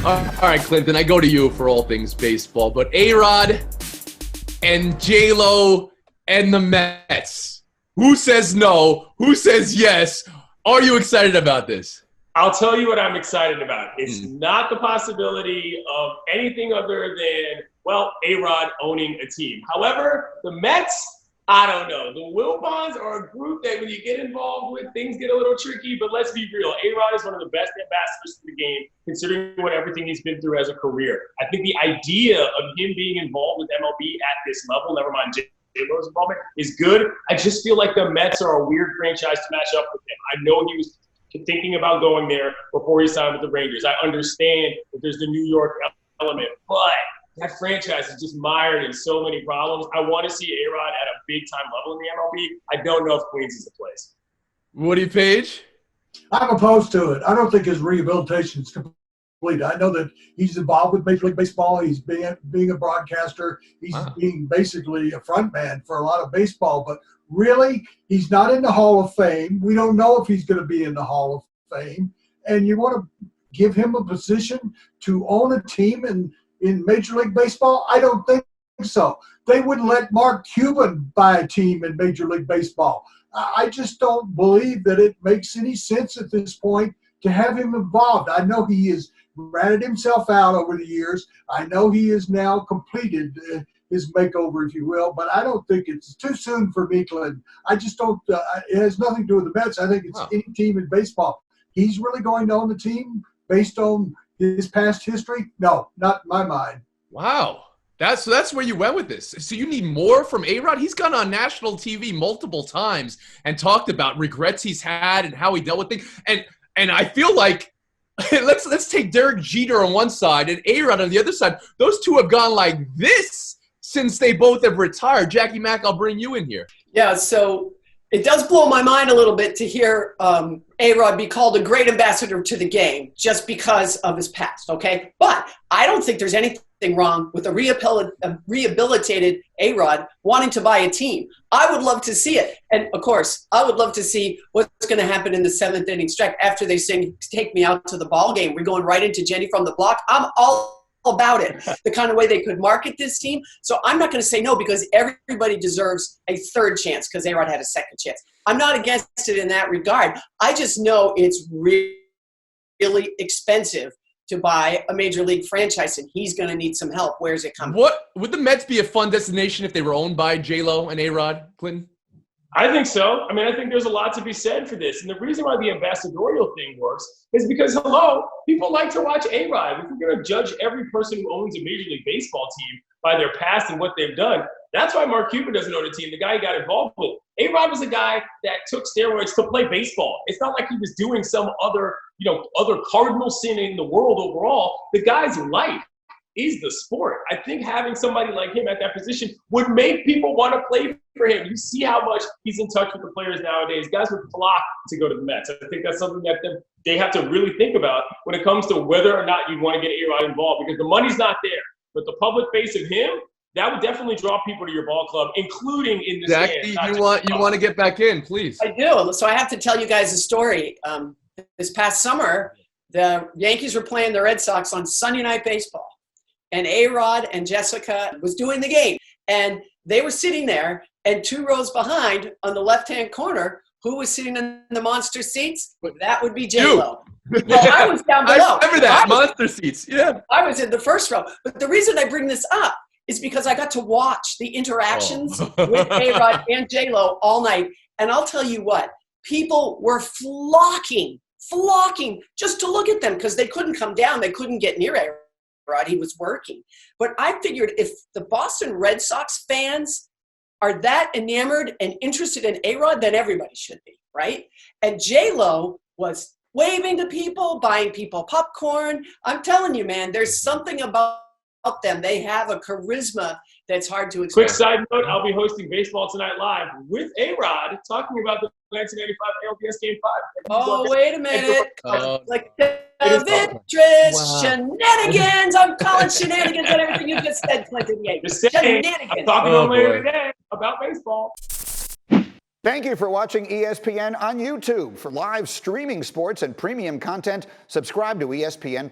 All right, Clinton, I go to you for all things baseball, but A-Rod and J-Lo and the Mets. Who says no? Who says yes? Are you excited about this? I'll tell you what I'm excited about. It's not the possibility of anything other than, well, A-Rod owning a team. However, the Mets, I don't know. The Wilpons are a group that when you get involved with, things get a little tricky, but let's be real. A-Rod is one of the best ambassadors for the game, considering everything he's been through as a career. I think the idea of him being involved with MLB at this level, never mind J-Lo's involvement, is good. I just feel like the Mets are a weird franchise to match up with him. I know he was thinking about going there before he signed with the Rangers. I understand that there's the New York element, but that franchise is just mired in so many problems. I want to see A-Rod at a big-time level in the MLB. I don't know if Queens is the place. Woody Paige? I'm opposed to it. I don't think his rehabilitation is complete. I know that he's involved with Major League Baseball. He's being a broadcaster. He's being basically a front man for a lot of baseball. But really, he's not in the Hall of Fame. We don't know if he's going to be in the Hall of Fame. And you want to give him a position to own a team in Major League Baseball? I don't think so. They wouldn't let Mark Cuban buy a team in Major League Baseball. I just don't believe that it makes any sense at this point to have him involved. I know he has ratted himself out over the years. I know he has now completed his makeover, if you will, but I don't think it's too soon for me, Clinton. I just don't it has nothing to do with the Mets. I think it's any team in baseball. He's really going to own the team based on his past history? No, not in my mind. Wow. That's where you went with this. So you need more from A-Rod? He's gone on national TV multiple times and talked about regrets he's had and how he dealt with things. And I feel like let's take Derek Jeter on one side and A-Rod on the other side. Those two have gone like this since they both have retired. Jackie Mack, I'll bring you in here. Yeah, so it does blow my mind a little bit to hear A-Rod be called a great ambassador to the game just because of his past, okay? But I don't think there's anything wrong with a rehabilitated A-Rod wanting to buy a team. I would love to see it. And, of course, I would love to see what's going to happen in the seventh inning stretch after they sing "Take Me Out to the Ball Game." We're going right into Jenny from the Block. I'm all about it, the kind of way they could market this team. So I'm not going to say no because everybody deserves a third chance because A-Rod had a second chance. I'm not against it in that regard. I just know it's really expensive to buy a major league franchise, and he's going to need some help. Where's it coming? What would the Mets be a fun destination if they were owned by J-Lo and A-Rod, Clinton? I think so. I mean, I think there's a lot to be said for this. And the reason why the ambassadorial thing works is because, people like to watch A-Rod. If we're going to judge every person who owns a Major League Baseball team by their past and what they've done, that's why Mark Cuban doesn't own a team, the guy he got involved with. A-Rod was a guy that took steroids to play baseball. It's not like he was doing some other cardinal sin in the world overall. The guy's life is the sport. I think having somebody like him at that position would make people want to play for him. You see how much he's in touch with the players nowadays. Guys would flock to go to the Mets. I think that's something that they have to really think about when it comes to whether or not you want to get A-Rod involved, because the money's not there. But the public face of him, that would definitely draw people to your ball club, including in the Jackie, stands. you want to get back in, please. I do. So I have to tell you guys a story. This past summer, the Yankees were playing the Red Sox on Sunday Night Baseball. And A-Rod and Jessica was doing the game. And they were sitting there, and 2 rows behind on the left-hand corner, who was sitting in the monster seats? That would be J-Lo. Well, I was down below. I remember that, monster seats, yeah. I was in the first row. But the reason I bring this up is because I got to watch the interactions with A-Rod and J-Lo all night. And I'll tell you what, people were flocking just to look at them because they couldn't come down. They couldn't get near A-Rod. He was working. But I figured if the Boston Red Sox fans are that enamored and interested in A-Rod, then everybody should be, right? And J-Lo was waving to people, buying people popcorn. I'm telling you, man, there's something about them. They have a charisma that's hard to explain. Quick side note, I'll be hosting Baseball Tonight Live with A-Rod talking about the 1995 ALDS Game 5. Oh, wait a minute. Like of interest, shenanigans. I'm calling shenanigans on everything you just said, Clinton Yates. Just saying, I'm talking to him later today about baseball. Thank you for watching ESPN on YouTube. For live streaming sports and premium content, subscribe to ESPN+.